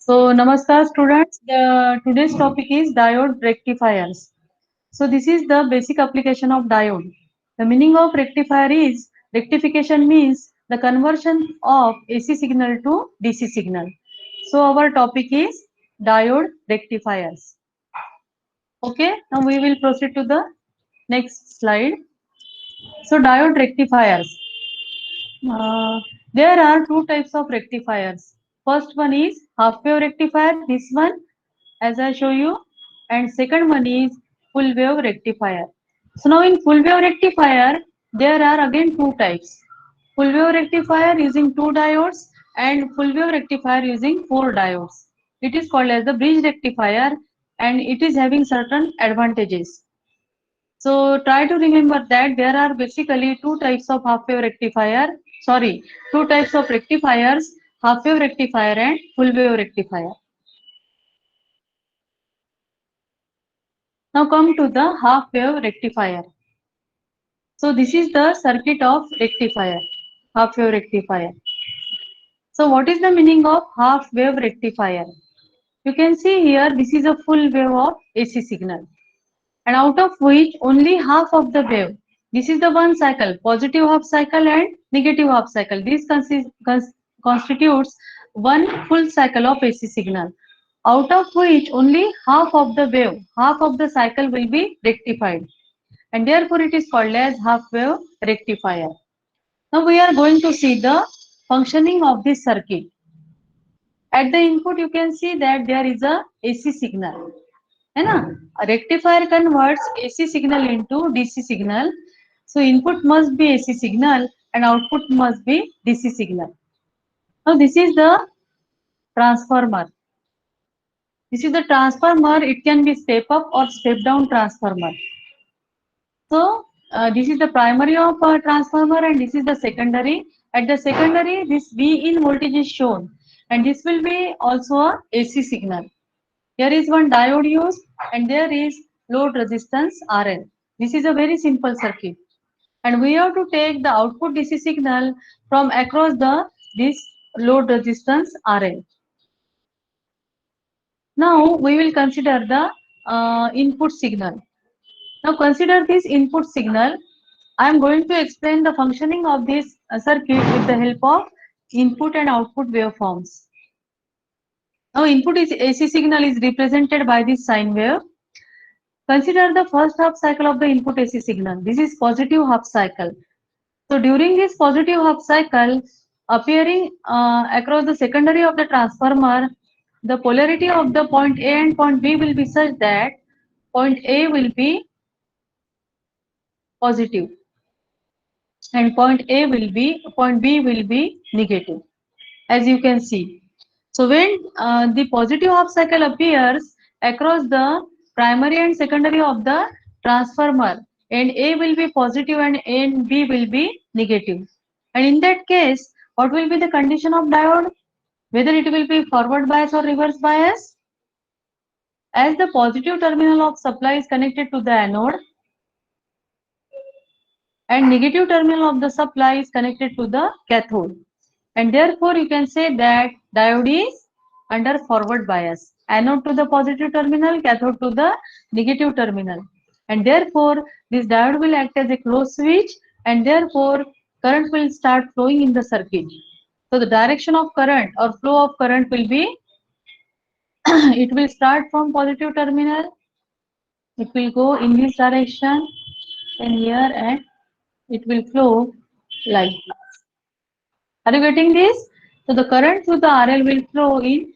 So, Namaskar students. Today's topic is diode rectifiers. So, this is the basic application of diode. The meaning of rectifier is rectification means the conversion of AC signal to DC signal. So, our topic is diode rectifiers. Okay, now we will proceed to the next slide. So, diode rectifiers. Uh, there are two types of rectifiers. First one is half wave rectifier, this one as I show you, and second one is full wave rectifier. So now in full wave rectifier, there are again two types. Full wave rectifier using two diodes and full wave rectifier using four diodes. It is called as the bridge rectifier and it is having certain advantages. So try to remember that there are basically two types of half wave rectifier, sorry, two types of rectifiers, half wave rectifier and full wave rectifier. Now come to the half wave rectifier. So this is the circuit of rectifier, half wave rectifier. So what is the meaning of half wave rectifier? You can see here this is a full wave of AC signal and out of which only half of the wave. This is the one cycle, positive half cycle and negative half cycle. This constitutes one full cycle of AC signal, out of which only half of the wave, half of the cycle will be rectified, and therefore it is called as half wave rectifier. Now we are going to see the functioning of this circuit. At the input you can see that there is a AC signal. है ना? A rectifier converts AC signal into DC signal. So input must be AC signal and output must be DC signal. Now this is the transformer. This is the transformer. It can be step up or step down transformer. So this is the primary of a transformer and this is the secondary. At the secondary, this V in voltage is shown and this will be also a AC signal. Here is one diode used and there is load resistance RL. This is a very simple circuit and we have to take the output DC signal from across this load resistance RL. Now we will consider the input signal. Now consider this input signal. I am going to explain the functioning of this circuit with the help of input and output waveforms. Now input is AC signal is represented by this sine wave. Consider the first half cycle of the input AC signal. This is positive half cycle. So during this positive half cycle, appearing across the secondary of the transformer, the polarity of the point A and point B will be such that point A will be positive and point B will be negative, as you can see. So when the positive half cycle appears across the primary and secondary of the transformer, and A will be positive and B will be negative. And in that case, what will be the condition of diode? Whether it will be forward bias or reverse bias? As the positive terminal of supply is connected to the anode and negative terminal of the supply is connected to the cathode. And therefore, you can say that diode is under forward bias. Anode to the positive terminal, cathode to the negative terminal. And therefore, this diode will act as a closed switch and therefore, current will start flowing in the circuit. So, the direction of current or flow of current will be, it will start from positive terminal. It will go in this direction and here and it will flow like this. Are you getting this? So the current through the RL will flow in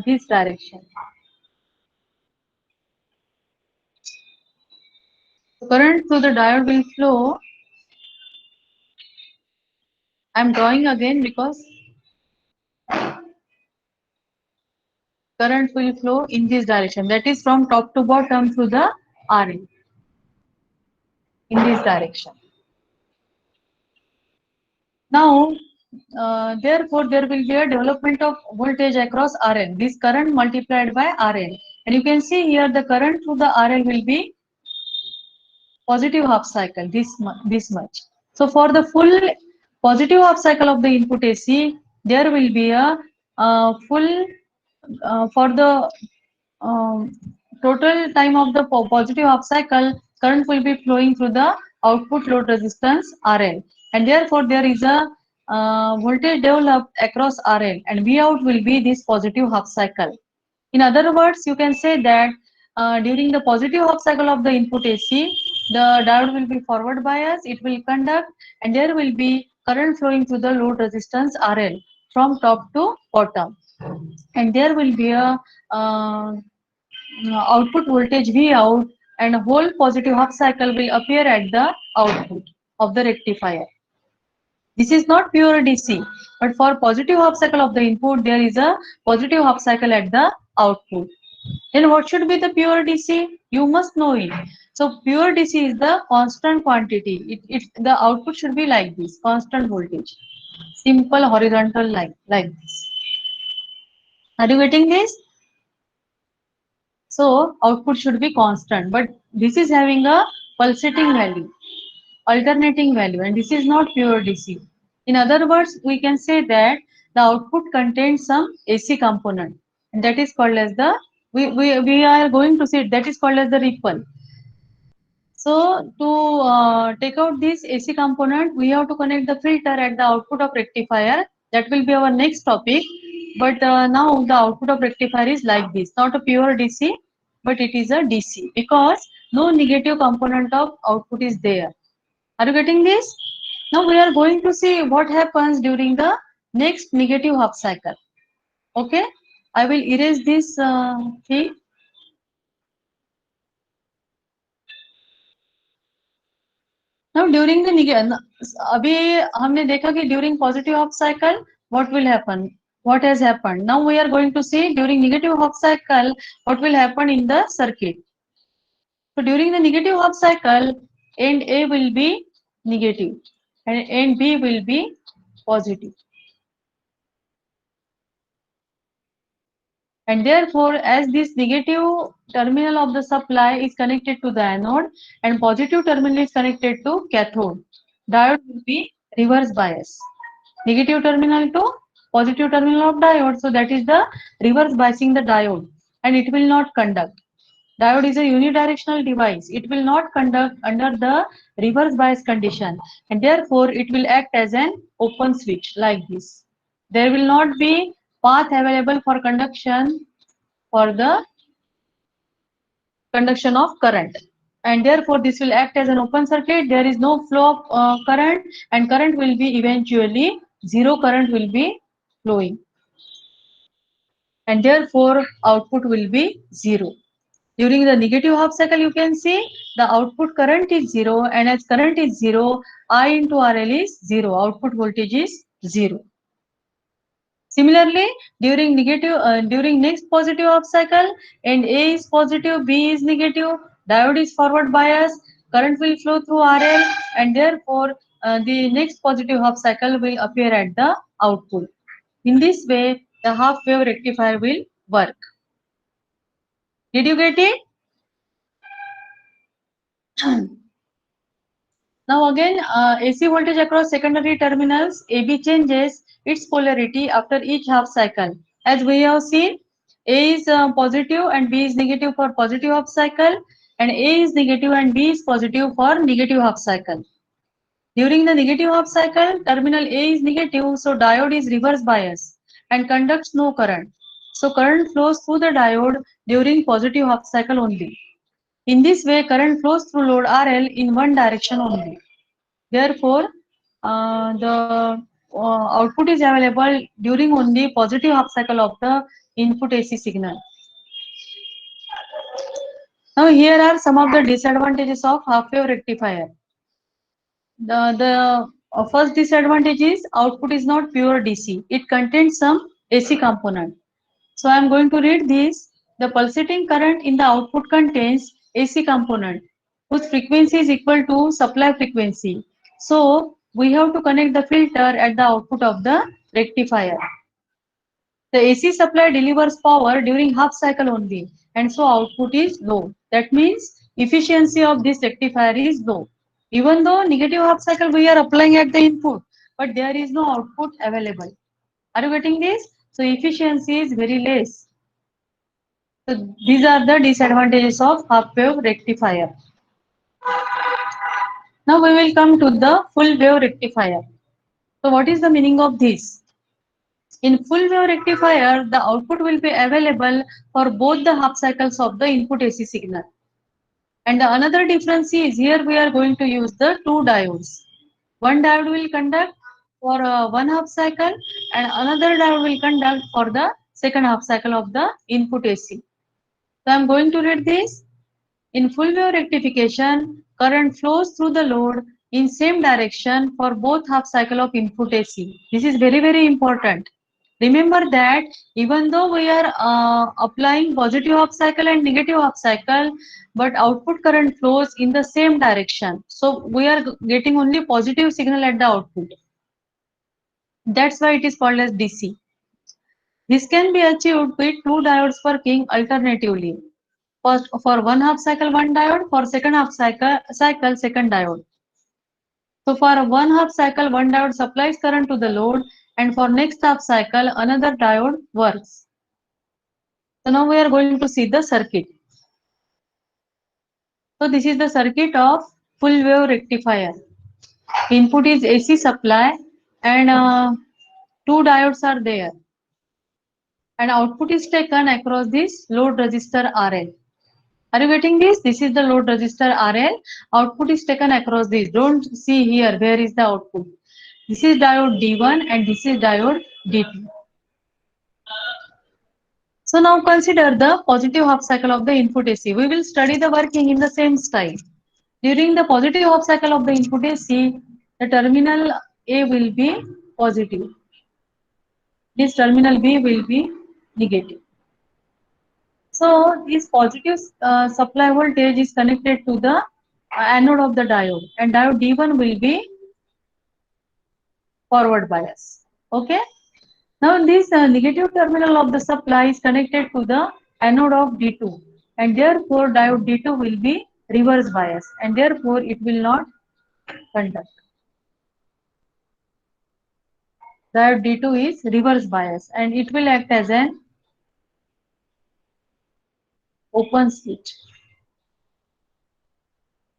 this direction. The current through the diode will flow. I am drawing again because current will flow in this direction. That is from top to bottom through the RL in this direction. Now, therefore, there will be a development of voltage across RL. This current multiplied by RL. And you can see here the current through the RL will be positive half cycle, this much. So for the full positive half cycle of the input AC, there will be a full for the um, total time of the positive half cycle, current will be flowing through the output load resistance RL, and therefore there is a voltage developed across RL, and V out will be this positive half cycle. In other words, you can say that during the positive half cycle of the input AC, the diode will be forward bias, it will conduct, and there will be current flowing through the load resistance RL from top to bottom. And there will be a output voltage V out, and a whole positive half cycle will appear at the output of the rectifier. This is not pure DC, but for positive half cycle of the input, there is a positive half cycle at the output. Then what should be the pure DC? You must know it. So pure DC is the constant quantity. The output should be like this, constant voltage. Simple horizontal line, like this. Are you getting this? So output should be constant, but this is having a pulsating value, alternating value, and this is not pure DC. In other words, we can say that the output contains some AC component, and that is called as the, we are going to see it, that is called as the ripple. So to take out this AC component, we have to connect the filter at the output of rectifier. That will be our next topic. But now the output of rectifier is like this, not a pure DC, but it is a DC because no negative component of output is there. Are you getting this? Now we are going to see what happens during the next negative half cycle. Okay, I will erase this thing. Now during the अभी हमने देखा कि during positive half cycle what will happen, what has happened. Now we are going to see during negative half cycle what will happen in the circuit. So during the negative half cycle, end A will be negative and end B will be positive. And therefore, as this negative terminal of the supply is connected to the anode and positive terminal is connected to cathode, diode will be reverse bias. Negative terminal to positive terminal of diode, so that is the reverse biasing the diode, and it will not conduct. Diode is a unidirectional device. It will not conduct under the reverse bias condition, and therefore it will act as an open switch like this. There will not be path available for conduction, for the conduction of current, and therefore this will act as an open circuit. There is no flow of current, and current will be eventually zero. Current will be flowing, and therefore output will be zero. During the negative half cycle, you can see the output current is zero, and as current is zero, I into RL is zero. Output voltage is zero. Similarly, during next positive half cycle, and A is positive, B is negative, diode is forward bias, current will flow through RL, and therefore the next positive half cycle will appear at the output. In this way, the half wave rectifier will work. Did you get it? Now again, AC voltage across secondary terminals AB changes its polarity after each half cycle. As we have seen, A is positive and B is negative for positive half cycle, and A is negative and B is positive for negative half cycle. During the negative half cycle, terminal A is negative, so diode is reverse bias and conducts no current. So current flows through the diode during positive half cycle only. In this way, current flows through load RL in one direction only. Therefore, the output is available during only positive half cycle of the input AC signal. Now, here are some of the disadvantages of half wave rectifier. The first disadvantage is output is not pure DC. It contains some AC component. So I am going to read this. The pulsating current in the output contains AC component whose frequency is equal to supply frequency. So we have to connect the filter at the output of the rectifier. The AC supply delivers power during half cycle only, and so output is low. That means efficiency of this rectifier is low. Even though negative half cycle we are applying at the input, but there is no output available. Are you getting this? So efficiency is very less. So these are the disadvantages of half wave rectifier. Now we will come to the full wave rectifier. So what is the meaning of this? In full wave rectifier, the output will be available for both the half cycles of the input AC signal. And the another difference is here we are going to use the two diodes. One diode will conduct for one half cycle and another diode will conduct for the second half cycle of the input AC. So I am going to read this. In full wave rectification, current flows through the load in same direction for both half cycle of input AC. This is very, very important. Remember that even though we are applying positive half cycle and negative half cycle, but output current flows in the same direction. So we are getting only positive signal at the output. That's why it is called as DC. This can be achieved with two diodes working alternatively. First, for one half cycle, one diode. For second half cycle, second diode. So for one half cycle, one diode supplies current to the load, and for next half cycle, another diode works. So now we are going to see the circuit. So this is the circuit of full wave rectifier. Input is AC supply, and two diodes are there. And output is taken across this load resistor RL. Are you getting this? This is the load resistor RL. Output is taken across this. Don't see here where is the output. This is diode D1 and this is diode D2. So now consider the positive half cycle of the input AC. We will study the working in the same style. During the positive half cycle of the input AC, the terminal A will be positive. This terminal B will be negative. So this positive supply voltage is connected to the anode of the diode, and diode D1 will be forward bias. Okay. Now this negative terminal of the supply is connected to the anode of D2, and therefore diode D2 will be reverse bias, and therefore it will not conduct. Diode D2 is reverse bias and it will act as an open switch.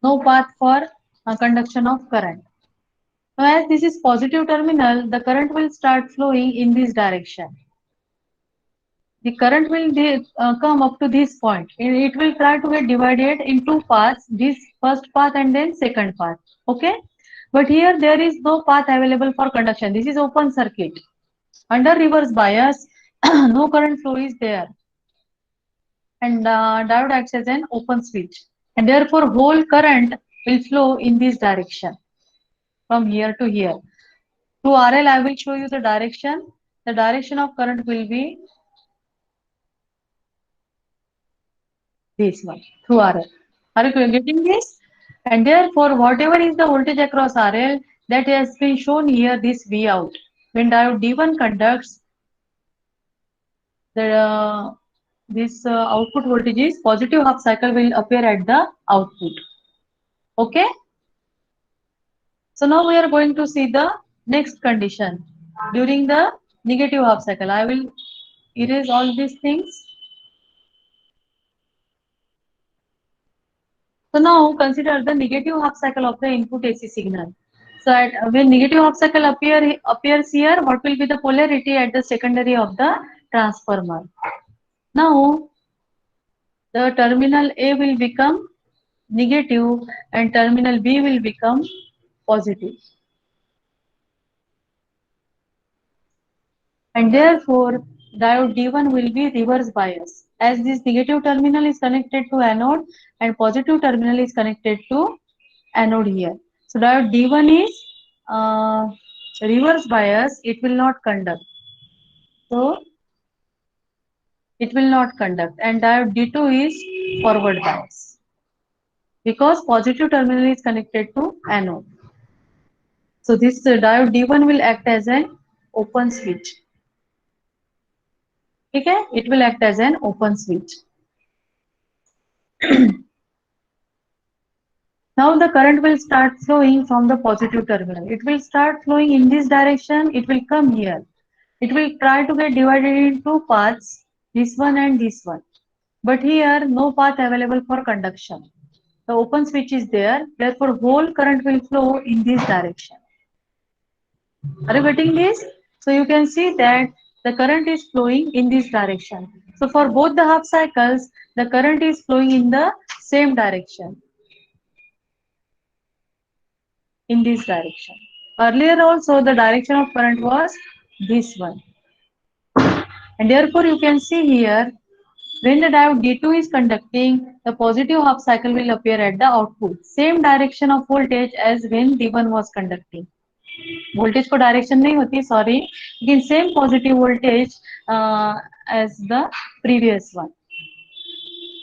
No path for conduction of current. Now as this is positive terminal, the current will start flowing in this direction. The current will come up to this point. It will try to get divided in two paths, this first path and then second path. Okay. But here there is no path available for conduction. This is open circuit. Under reverse bias, no current flow is there. And diode acts as an open switch. And therefore whole current will flow in this direction from here to here. Through RL, I will show you the direction. The direction of current will be this one, through RL. Are you getting this? And therefore, whatever is the voltage across RL, that has been shown here, this V out. When diode D1 conducts, this output voltage is positive half cycle will appear at the output. Okay. So now we are going to see the next condition. During the negative half cycle, I will erase all these things. So now consider the negative half cycle of the input AC signal. So when negative half cycle appears here, what will be the polarity at the secondary of the transformer? Now the terminal A will become negative and terminal B will become positive. And therefore diode D1 will be reverse bias, as this negative terminal is connected to anode and positive terminal is connected to anode here. So diode D1 is reverse bias, it will not conduct. So it will not conduct, and diode D2 is forward bias because positive terminal is connected to anode. So this diode D1 will act as an open switch. Okay, it will act as an open switch. Now the current will start flowing from the positive terminal. It will start flowing in this direction. It will come here. It will try to get divided in two paths, this one and this one. but here no path available for conduction. The open switch is there, therefore whole current will flow in this direction. Are you getting this? So you can see that the current is flowing in this direction. So for both the half cycles, the current is flowing in the same direction, in this direction. Earlier also the direction of current was this one. And therefore you can see here, when the diode D2 is conducting, the positive half cycle will appear at the output. Same direction of voltage as when D1 was conducting. Voltage को direction नहीं होती, sorry, लेकिन same positive voltage as the previous one.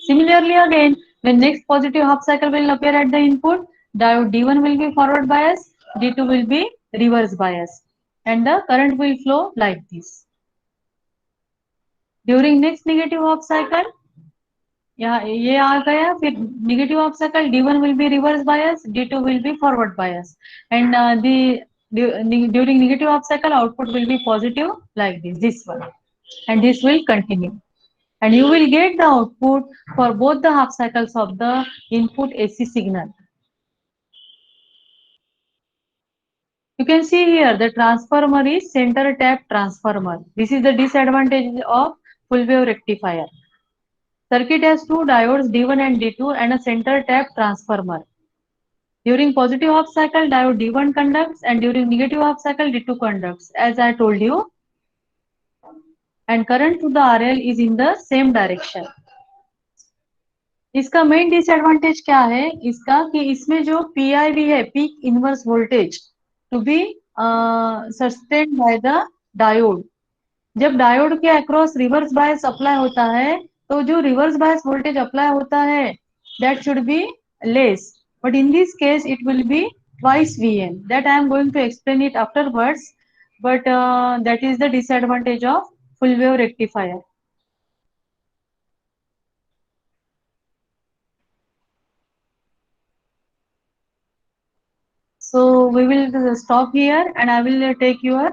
Similarly again, when next positive half cycle will appear at the input, diode D1 will be forward bias, D2 will be reverse bias, and the current will flow like this. During next negative half cycle, यहाँ ये आ गया, फिर negative half cycle D1 will be reverse bias, D2 will be forward bias, and during negative half cycle output will be positive like this one, and this will continue, and you will get the output for both the half cycles of the input AC signal. You can see here the transformer is center tap transformer. This is the disadvantage of full wave rectifier. Circuit has two diodes D1 and D2 and a center tap transformer. During positive half cycle, diode D1 conducts, and during negative half cycle, D2 conducts, as I told you. And current to the RL is in the same direction. इसका main disadvantage क्या है इसका, कि इसमें जो PIV है, peak inverse voltage, to be sustained by the diode. जब diode के अक्रॉस रिवर्स बायस अप्लाई होता है, तो जो रिवर्स बायस वोल्टेज अप्लाई होता है, that should be less, but in this case it will be twice Vn. That I am going to explain it afterwards, but that is the disadvantage of full wave rectifier. So we will stop here, and I will take your